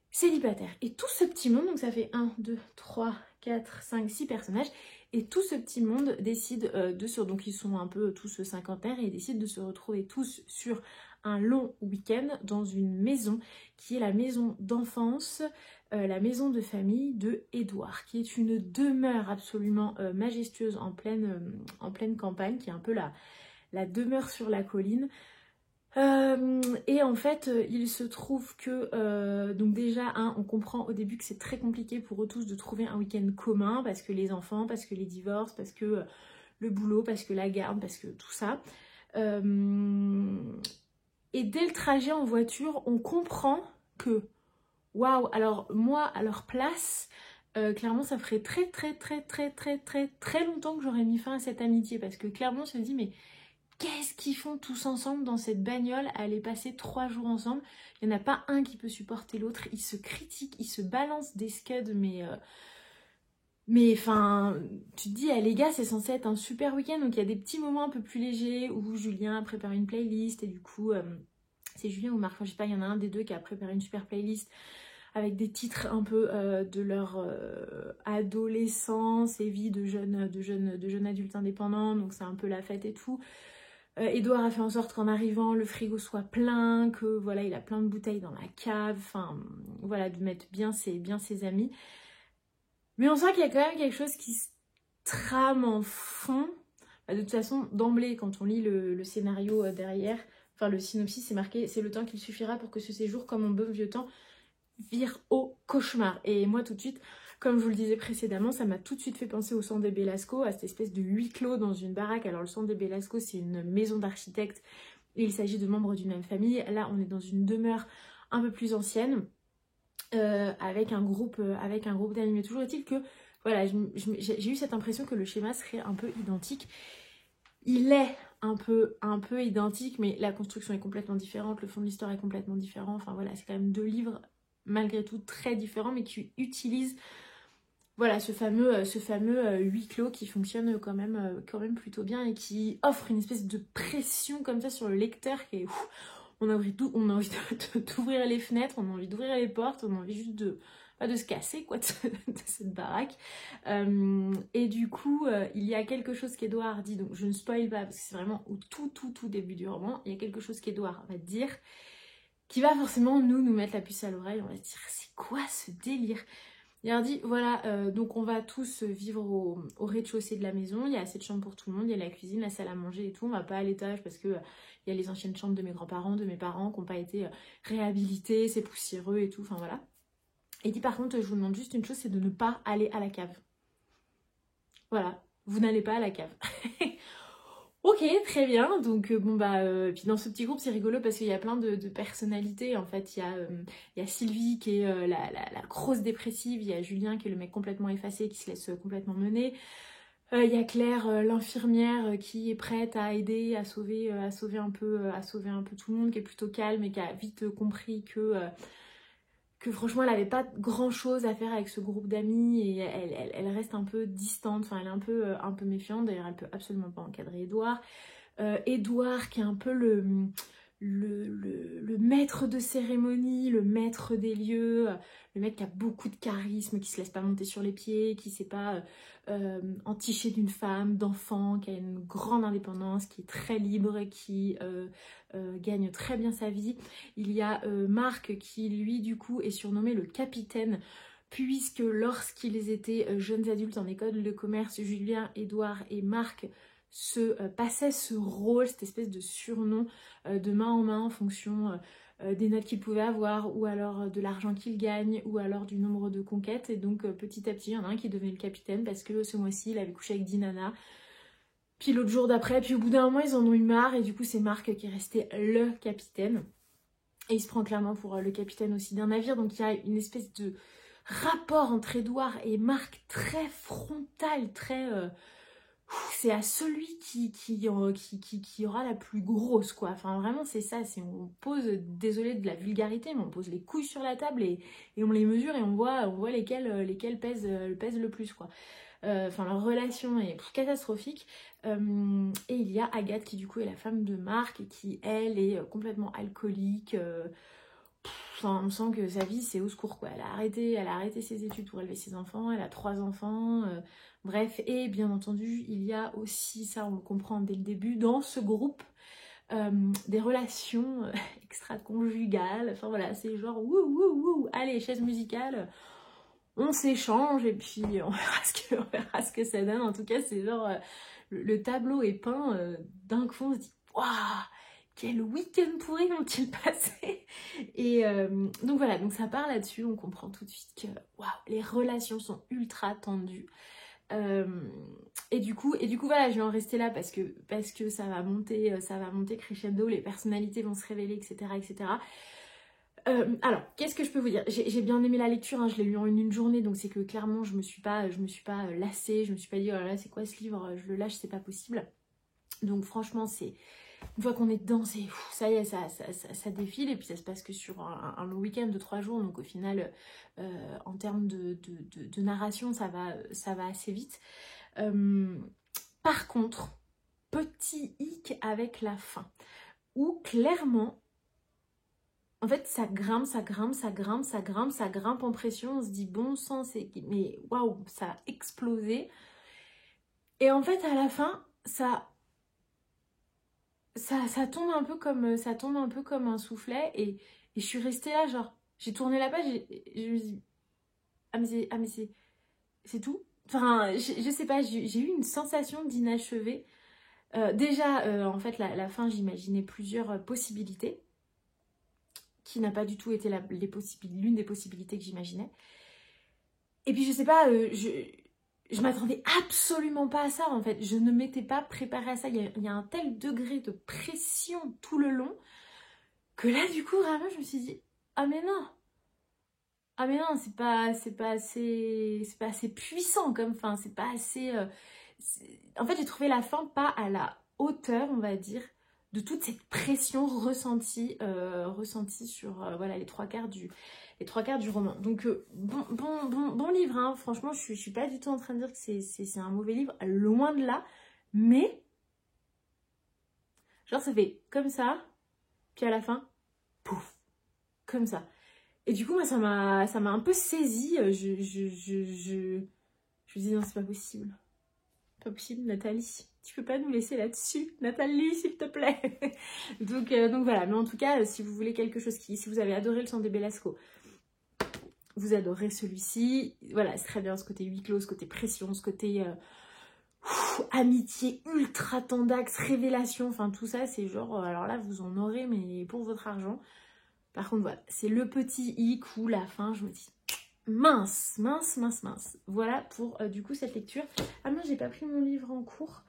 célibataire. Et tout ce petit monde, donc ça fait 1, 2, 3, 4, 5, 6 personnages, et tout ce petit monde décide donc ils sont un peu tous cinquantaires, et ils décident de se retrouver tous sur un long week-end dans une maison qui est la maison d'enfance, la maison de famille de Édouard, qui est une demeure absolument majestueuse en pleine campagne, qui est un peu la demeure sur la colline. Et en fait, il se trouve que, donc déjà, on comprend au début que c'est très compliqué pour eux tous de trouver un week-end commun, parce que les enfants, parce que les divorces, parce que le boulot, parce que la garde, parce que tout ça. Et dès le trajet en voiture, on comprend que, waouh, alors moi, à leur place, clairement, ça ferait très longtemps que j'aurais mis fin à cette amitié, parce que clairement, on se dit, mais qu'est-ce qu'ils font tous ensemble dans cette bagnole à aller passer 3 jours ensemble? Il n'y en a pas un qui peut supporter l'autre, ils se critiquent, ils se balancent des scuds, mais enfin, tu te dis, les gars, c'est censé être un super week-end, donc il y a des petits moments un peu plus légers où Julien prépare une playlist, et du coup, c'est Julien ou Marc, enfin, je sais pas, il y en a un des deux qui a préparé une super playlist avec des titres un peu de leur adolescence et vie de jeunes adultes indépendants, donc c'est un peu la fête et tout. Édouard a fait en sorte qu'en arrivant, le frigo soit plein, que voilà, il a plein de bouteilles dans la cave, enfin voilà, de mettre bien ses amis. Mais on sent qu'il y a quand même quelque chose qui se trame en fond, Bah, de toute façon, d'emblée, quand on lit le scénario derrière, enfin le synopsis, c'est marqué, c'est le temps qu'il suffira pour que ce séjour, comme en bon vieux temps, vire au cauchemar. Et moi, tout de suite, comme je vous le disais précédemment, ça m'a tout de suite fait penser au Sang des Belasco, à cette espèce de huis clos dans une baraque. Alors le Sang des Belasco, c'est une maison d'architectes et il s'agit de membres d'une même famille. Là, on est dans une demeure un peu plus ancienne, avec un groupe d'amis. Mais toujours est-il que, voilà, j'ai eu cette impression que le schéma serait un peu identique. Il est un peu identique, mais la construction est complètement différente, le fond de l'histoire est complètement différent. Enfin voilà, c'est quand même 2 livres malgré tout très différents, mais qui utilisent voilà, ce fameux huis clos qui fonctionne quand même plutôt bien et qui offre une espèce de pression comme ça sur le lecteur qui est... on a envie d'ouvrir les fenêtres, on a envie d'ouvrir les portes, on a envie juste de se casser quoi de cette baraque. Et du coup, il y a quelque chose qu'Edouard dit, donc je ne spoil pas parce que c'est vraiment au tout début du roman, il y a quelque chose qu'Edouard va dire qui va forcément nous mettre la puce à l'oreille, on va se dire c'est quoi ce délire? Il leur dit voilà, donc on va tous vivre au rez-de-chaussée de la maison, il y a assez de chambres pour tout le monde, il y a la cuisine, la salle à manger et tout, on va pas à l'étage parce que il y a les anciennes chambres de mes grands-parents, de mes parents qui n'ont pas été réhabilitées, c'est poussiéreux et tout, enfin voilà. Et dit par contre, je vous demande juste une chose, c'est de ne pas aller à la cave. Voilà, vous n'allez pas à la cave. Ok, très bien. Donc bon bah puis dans ce petit groupe c'est rigolo parce qu'il y a plein de personnalités. En fait, il y a Sylvie qui est la grosse dépressive, il y a Julien qui est le mec complètement effacé qui se laisse complètement mener. Il y a Claire, l'infirmière qui est prête à aider, à sauver un peu tout le monde, qui est plutôt calme et qui a vite compris que franchement elle avait pas grand chose à faire avec ce groupe d'amis et elle reste un peu distante, enfin elle est un peu méfiante, d'ailleurs elle peut absolument pas encadrer Edouard. Edouard qui est un peu le maître de cérémonie, le maître des lieux, le mec qui a beaucoup de charisme, qui se laisse pas monter sur les pieds, qui sait pas enticher d'une femme, d'enfant, qui a une grande indépendance, qui est très libre, qui gagne très bien sa vie. Il y a Marc qui lui du coup est surnommé le capitaine, puisque lorsqu'ils étaient jeunes adultes en école de commerce, Julien, Edouard et Marc passaient ce rôle, cette espèce de surnom de main en main en fonction des notes qu'ils pouvaient avoir, ou alors de l'argent qu'ils gagnent, ou alors du nombre de conquêtes. Et donc petit à petit, il y en a un qui devenait le capitaine parce que ce mois-ci, il avait couché avec 10 nanas. Puis l'autre jour d'après, puis au bout d'un mois, ils en ont eu marre, et du coup, c'est Marc qui est resté le capitaine. Et il se prend clairement pour le capitaine aussi d'un navire. Donc il y a une espèce de rapport entre Edouard et Marc très frontal, très... c'est à celui qui aura la plus grosse quoi. Enfin vraiment c'est ça, on pose, désolé de la vulgarité, mais on pose les couilles sur la table et on les mesure et on voit lesquelles pèsent le plus quoi. Enfin leur relation est catastrophique. Et il y a Agathe qui du coup est la femme de Marc et qui elle est complètement alcoolique. Enfin, on sent que sa vie c'est au secours quoi. Elle a arrêté ses études pour élever ses enfants, elle a 3 enfants, bref. Et bien entendu il y a aussi, ça on le comprend dès le début, dans ce groupe des relations extra-conjugales. Enfin voilà, c'est genre wouh, allez, chaise musicale, on s'échange et puis on verra ce que ça donne. En tout cas c'est genre le tableau est peint d'un coup on se dit waouh, quel week-end pourri ont-ils passé. Et donc voilà, donc ça part là-dessus, on comprend tout de suite que waouh, les relations sont ultra tendues. Et du coup voilà, je vais en rester là parce que ça va monter crescendo, les personnalités vont se révéler, etc. Alors, qu'est-ce que je peux vous dire? J'ai bien aimé la lecture, hein, je l'ai lu en une journée, donc c'est que clairement je me suis pas lassée, je me suis pas dit oh là là c'est quoi ce livre, je le lâche, c'est pas possible. Donc franchement c'est... Une fois qu'on est dedans, ça y est, ça défile, et puis ça se passe que sur un long week-end de 3 jours, donc au final, en termes de narration, ça va assez vite. Par contre, petit hic avec la fin, où clairement, en fait, ça grimpe en pression, on se dit bon sang, mais waouh, ça a explosé. Et en fait, à la fin, ça tombe un peu comme un soufflet et je suis restée là genre j'ai tourné la page et je me dis ah mais c'est tout, enfin je sais pas, j'ai eu une sensation d'inachevé Déjà, en fait, la fin, j'imaginais plusieurs possibilités, qui n'a pas du tout été l'une des possibilités que j'imaginais. Et puis, je sais pas, je m'attendais absolument pas à ça, en fait. Je ne m'étais pas préparée à ça. Il y a un tel degré de pression tout le long que là, du coup, vraiment, je me suis dit, ah mais non, c'est pas assez puissant comme fin, c'est pas assez... En fait, j'ai trouvé la fin pas à la hauteur, on va dire, de toute cette pression ressentie sur voilà, les trois quarts du roman. Donc, bon livre, hein. Franchement, je suis pas du tout en train de dire que c'est un mauvais livre, loin de là, mais genre ça fait comme ça, puis à la fin, pouf, comme ça. Et du coup, moi, ça m'a un peu saisie. Je me dis, non, c'est pas possible. Pas possible, Nathalie. Tu peux pas nous laisser là-dessus. Nathalie, s'il te plaît. donc voilà. Mais en tout cas, si vous voulez quelque chose si vous avez adoré Le Sang de Belasco, vous adorez celui-ci. Voilà, c'est très bien ce côté huis clos, ce côté pression, ce côté amitié ultra tendax, révélation. Enfin, tout ça, c'est genre, alors là, vous en aurez, mais pour votre argent. Par contre, voilà, c'est le petit hic où la fin, je me dis, mince. Voilà pour, du coup, cette lecture. Ah non, j'ai pas pris mon livre en cours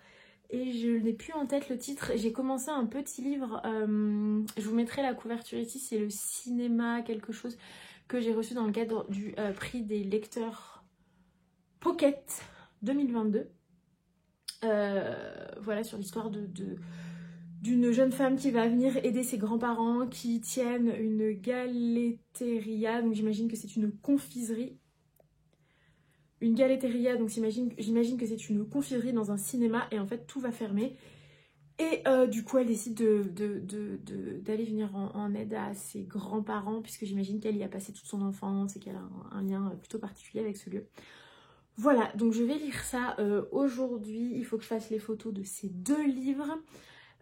et je n'ai plus en tête le titre. J'ai commencé un petit livre, je vous mettrai la couverture ici, c'est le cinéma quelque chose que j'ai reçu dans le cadre du prix des lecteurs Pocket 2022. Voilà, sur l'histoire d'une jeune femme qui va venir aider ses grands-parents qui tiennent une galateria, donc j'imagine que c'est une confiserie. Une galateria, donc j'imagine que c'est une confiserie dans un cinéma et en fait tout va fermer. Et du coup elle décide d'aller venir en aide à ses grands-parents puisque j'imagine qu'elle y a passé toute son enfance et qu'elle a un lien plutôt particulier avec ce lieu. Voilà, donc je vais lire ça aujourd'hui. Il faut que je fasse les photos de ces deux livres.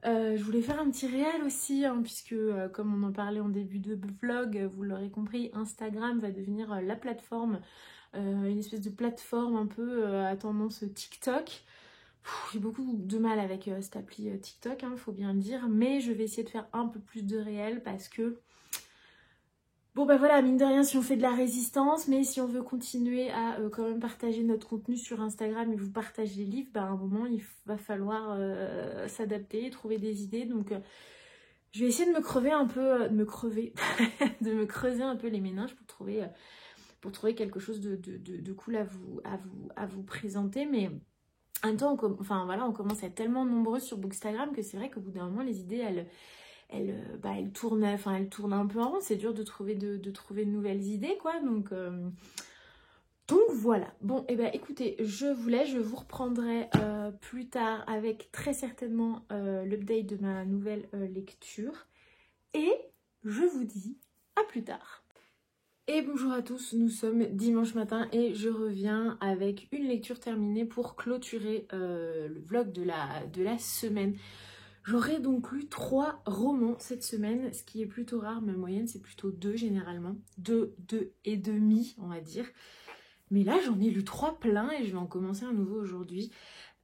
Je voulais faire un petit réel aussi, hein, puisque comme on en parlait en début de vlog, vous l'aurez compris, Instagram va devenir la plateforme, une espèce de plateforme un peu à tendance TikTok. J'ai beaucoup de mal avec cette appli TikTok, hein, faut bien le dire, mais je vais essayer de faire un peu plus de réel parce que... Bon bah voilà, mine de rien, si on fait de la résistance, mais si on veut continuer à quand même partager notre contenu sur Instagram et vous partagez les livres, bah à un moment il va falloir s'adapter, trouver des idées. Donc je vais essayer de me crever un peu, de me creuser un peu les méninges pour trouver quelque chose de cool à vous présenter. Mais en même temps, on commence à être tellement nombreux sur Bookstagram que c'est vrai qu'au bout d'un moment les idées elle tourne un peu en rond, c'est dur de trouver de nouvelles idées, quoi, donc voilà. Bon, et écoutez, je vous laisse, je vous reprendrai plus tard avec très certainement l'update de ma nouvelle lecture, et je vous dis à plus tard. Et bonjour à tous, nous sommes dimanche matin et je reviens avec une lecture terminée pour clôturer le vlog de la semaine. J'aurais donc lu 3 romans cette semaine, ce qui est plutôt rare, ma moyenne c'est plutôt 2 généralement, 2 et demi on va dire. Mais là j'en ai lu 3 pleins et je vais en commencer un nouveau aujourd'hui.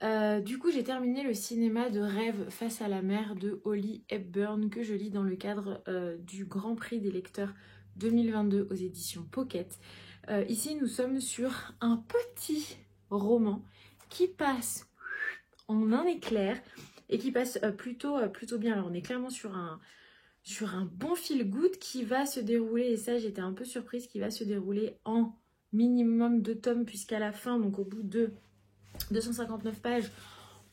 Du coup j'ai terminé Le cinéma de rêve face à la mer de Holly Hepburn que je lis dans le cadre du Grand Prix des lecteurs 2022 aux éditions Pocket. Ici nous sommes sur un petit roman qui passe en un éclair et qui passe plutôt bien. Alors on est clairement sur un bon feel good qui va se dérouler, et ça j'étais un peu surprise, qui va se dérouler en minimum 2 tomes, puisqu'à la fin, donc au bout de 259 pages,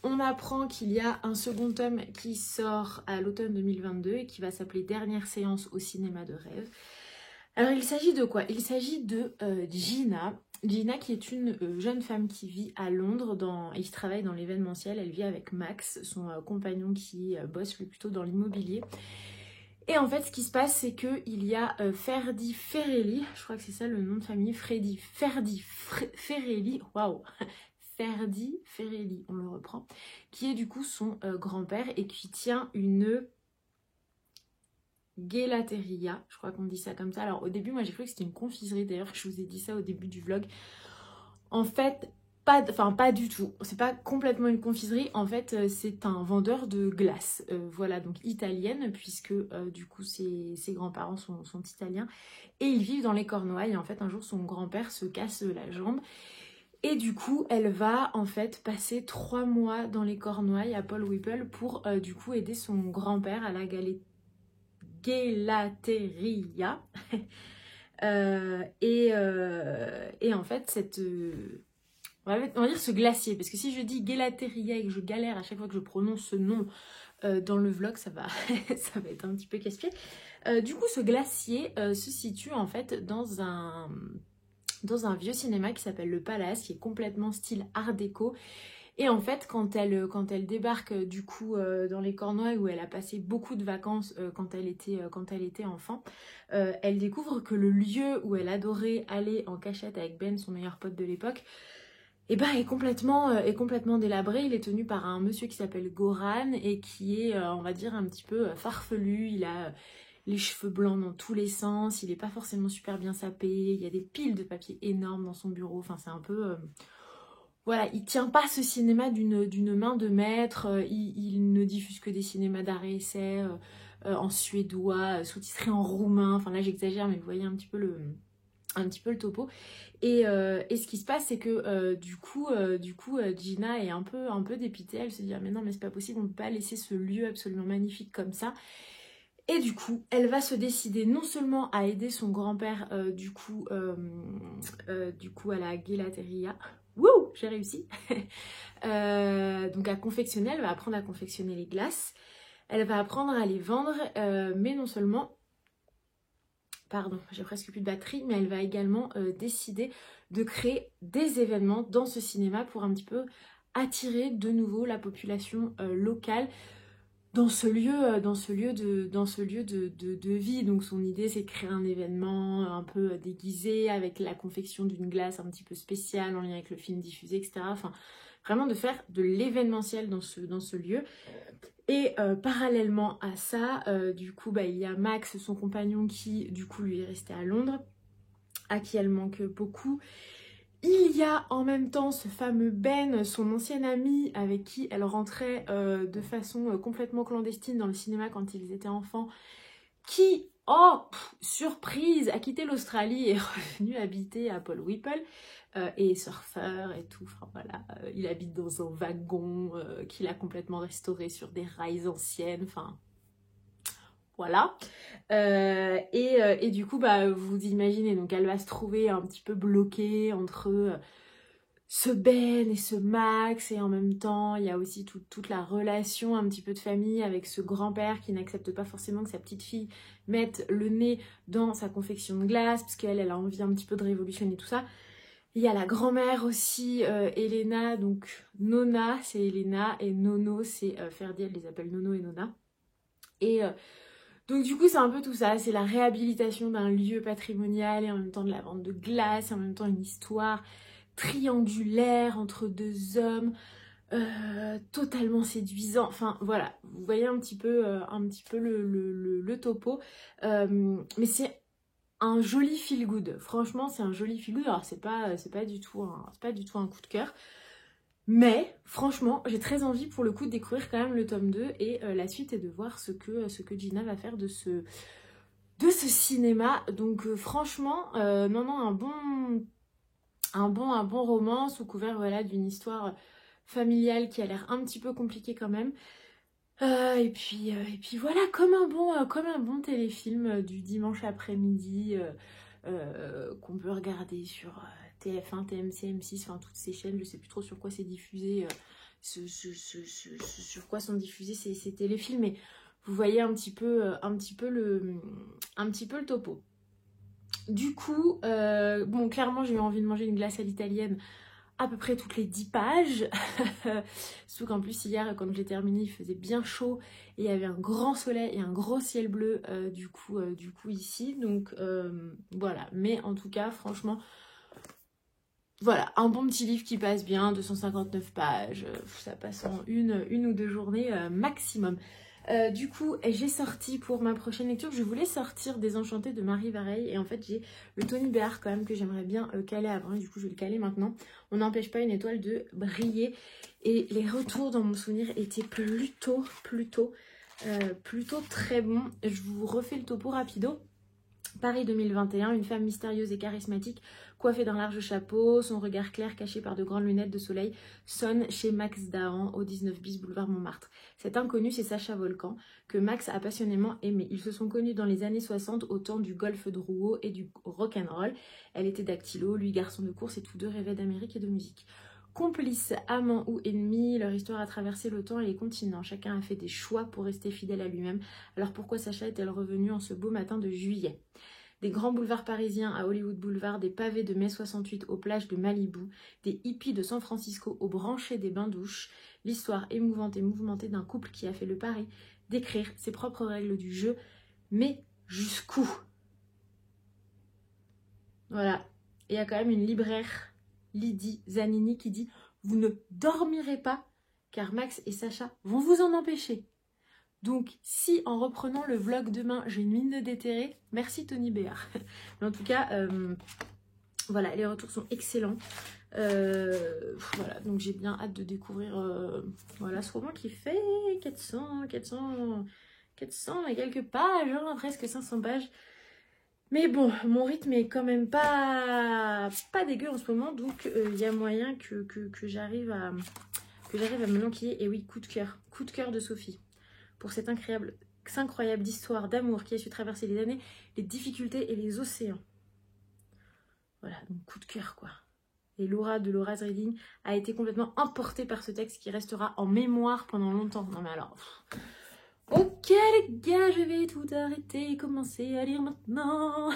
on apprend qu'il y a un second tome qui sort à l'automne 2022 et qui va s'appeler Dernière séance au cinéma de rêve. Alors il s'agit de quoi? Il s'agit de Gina. Gina qui est une jeune femme qui vit à Londres et qui travaille dans l'événementiel. Elle vit avec Max, son compagnon qui bosse lui plutôt dans l'immobilier. Et en fait ce qui se passe c'est qu'il y a Ferdi Ferrelli, je crois que c'est ça le nom de famille, Ferdi Ferrelli, waouh, Ferdi Ferrelli, on le reprend, qui est du coup son grand-père et qui tient une gelateria, je crois qu'on dit ça comme ça. Alors au début moi j'ai cru que c'était une confiserie, d'ailleurs je vous ai dit ça au début du vlog. En fait Pas du tout. C'est pas complètement une confiserie. En fait, c'est un vendeur de glace. Voilà, donc italienne, puisque du coup, ses grands-parents sont italiens. Et ils vivent dans les Cornouailles. Et en fait, un jour, son grand-père se casse la jambe. Et du coup, elle va en fait passer 3 mois dans les Cornouailles à Paul Whipple pour du coup aider son grand-père à la gelateria. Et en fait, on va dire ce glacier, parce que si je dis gelateria et que je galère à chaque fois que je prononce ce nom dans le vlog, ça va, ça va être un petit peu casse-pied. Du coup, ce glacier se situe en fait dans un vieux cinéma qui s'appelle Le Palace, qui est complètement style art déco. Et en fait, quand elle débarque du coup dans les Cornouailles, où elle a passé beaucoup de vacances quand elle était enfant, elle découvre que le lieu où elle adorait aller en cachette avec Ben, son meilleur pote de l'époque, et ben, est complètement délabré. Il est tenu par un monsieur qui s'appelle Goran et qui est, on va dire, un petit peu farfelu. Il a les cheveux blancs dans tous les sens, il n'est pas forcément super bien sapé, il y a des piles de papier énormes dans son bureau, enfin c'est un peu... Voilà, il tient pas ce cinéma d'une main de maître, il ne diffuse que des cinémas d'art et essai en suédois, sous-titrés en roumain, enfin là j'exagère mais vous voyez un petit peu le topo. Et ce qui se passe, c'est que du coup, Gina est un peu dépitée. Elle se dit ah, mais non, mais c'est pas possible, on ne peut pas laisser ce lieu absolument magnifique comme ça. Et du coup, elle va se décider non seulement à aider son grand-père du coup à la gelateria. Wouh, j'ai réussi. Donc à confectionner, elle va apprendre à confectionner les glaces. Elle va apprendre à les vendre, mais non seulement... Pardon, j'ai presque plus de batterie, mais elle va également décider de créer des événements dans ce cinéma pour un petit peu attirer de nouveau la population locale dans ce lieu de vie. Donc son idée, c'est de créer un événement un peu déguisé avec la confection d'une glace un petit peu spéciale en lien avec le film diffusé, etc. Enfin, vraiment de faire de l'événementiel dans ce lieu. Et parallèlement à ça, du coup, il y a Max, son compagnon, qui du coup lui est resté à Londres, à qui elle manque beaucoup. Il y a en même temps ce fameux Ben, son ancien ami, avec qui elle rentrait de façon complètement clandestine dans le cinéma quand ils étaient enfants, qui, surprise, a quitté l'Australie et est revenu habiter à Paul Whipple, et surfeur et tout, enfin voilà, il habite dans un wagon qu'il a complètement restauré sur des rails anciennes, enfin... Voilà. Et du coup, vous imaginez, donc elle va se trouver un petit peu bloquée entre ce Ben et ce Max, et en même temps, il y a aussi toute la relation un petit peu de famille avec ce grand-père qui n'accepte pas forcément que sa petite fille mette le nez dans sa confection de glace, parce qu'elle a envie un petit peu de révolutionner tout ça. Il y a la grand-mère aussi, Elena, donc Nona, c'est Elena, et Nono, c'est Ferdi, elle les appelle Nono et Nona. Et... donc du coup c'est un peu tout ça, c'est la réhabilitation d'un lieu patrimonial et en même temps de la vente de glace, et en même temps une histoire triangulaire entre deux hommes, totalement séduisant. Enfin voilà, vous voyez un petit peu le topo. Mais c'est un joli feel good, franchement c'est un joli feel good. Alors c'est pas du tout un coup de cœur. Mais franchement, j'ai très envie pour le coup de découvrir quand même le tome 2 et la suite et de voir ce que Gina va faire de ce cinéma. Donc franchement, non, un bon roman sous couvert voilà, d'une histoire familiale qui a l'air un petit peu compliquée quand même. Et puis voilà, comme un bon téléfilm du dimanche après-midi qu'on peut regarder sur TF1, TMC, M6, enfin toutes ces chaînes, je sais plus trop sur quoi c'est diffusé, sur quoi sont diffusés ces téléfilms, mais vous voyez un petit peu le topo. Du coup, bon, clairement j'ai eu envie de manger une glace à l'italienne à peu près toutes les 10 pages. Surtout qu'en plus hier quand je l'ai terminé il faisait bien chaud et il y avait un grand soleil et un gros ciel bleu du coup ici, donc voilà. Mais en tout cas franchement voilà, un bon petit livre qui passe bien, 259 pages, ça passe en une ou deux journées maximum. Du coup, j'ai sorti pour ma prochaine lecture, je voulais sortir Désenchantée de Marie Vareille. Et en fait, j'ai le Tony Béard quand même que j'aimerais bien caler avant. Et du coup, je vais le caler maintenant. On n'empêche pas une étoile de briller. Et les retours dans mon souvenir étaient plutôt très bons. Je vous refais le topo rapido. Paris 2021, une femme mystérieuse et charismatique, coiffée d'un large chapeau, son regard clair caché par de grandes lunettes de soleil, sonne chez Max Dahan au 19 bis boulevard Montmartre. Cet inconnu, c'est Sacha Volcan, que Max a passionnément aimé. Ils se sont connus dans les années 60 au temps du golf de Rouault et du rock'n'roll. Elle était dactylo, lui garçon de course et tous deux rêvaient d'Amérique et de musique. Complices, amants ou ennemis, leur histoire a traversé le temps et les continents. Chacun a fait des choix pour rester fidèle à lui-même. Alors pourquoi Sacha est-elle revenue en ce beau matin de juillet ? Des grands boulevards parisiens à Hollywood Boulevard, des pavés de mai 68 aux plages de Malibu, des hippies de San Francisco aux branchées des bains-douches, l'histoire émouvante et mouvementée d'un couple qui a fait le pari d'écrire ses propres règles du jeu, mais jusqu'où ? Voilà. Et il y a quand même une libraire, Lydie Zanini, qui dit « Vous ne dormirez pas, car Max et Sacha vont vous en empêcher. » Donc, si en reprenant le vlog demain, j'ai une mine de déterré, merci Tony Béard. Mais en tout cas, voilà, les retours sont excellents. Voilà, donc j'ai bien hâte de découvrir voilà, ce roman qui fait 400 et quelques pages, hein, presque 500 pages. Mais bon, mon rythme est quand même pas dégueu en ce moment, donc il y a moyen que j'arrive à me l'enquiller. Et oui, coup de cœur de Sophie. Pour cette incroyable histoire d'amour qui a su traverser les années, les difficultés et les océans. Voilà, donc coup de cœur quoi. Et Laura de Laura's Reading a été complètement emportée par ce texte qui restera en mémoire pendant longtemps. Non mais alors... Ok les gars, je vais tout arrêter et commencer à lire maintenant.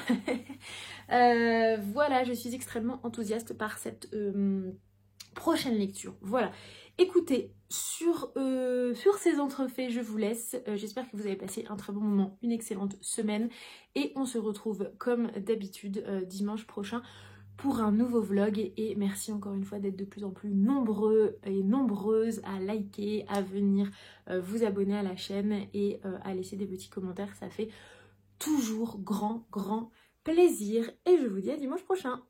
Voilà, je suis extrêmement enthousiaste par cette prochaine lecture. Voilà. Écoutez, sur ces entrefaits, je vous laisse. J'espère que vous avez passé un très bon moment, une excellente semaine. Et on se retrouve comme d'habitude dimanche prochain pour un nouveau vlog. Et merci encore une fois d'être de plus en plus nombreux et nombreuses à liker, à venir vous abonner à la chaîne et à laisser des petits commentaires. Ça fait toujours grand plaisir. Et je vous dis à dimanche prochain.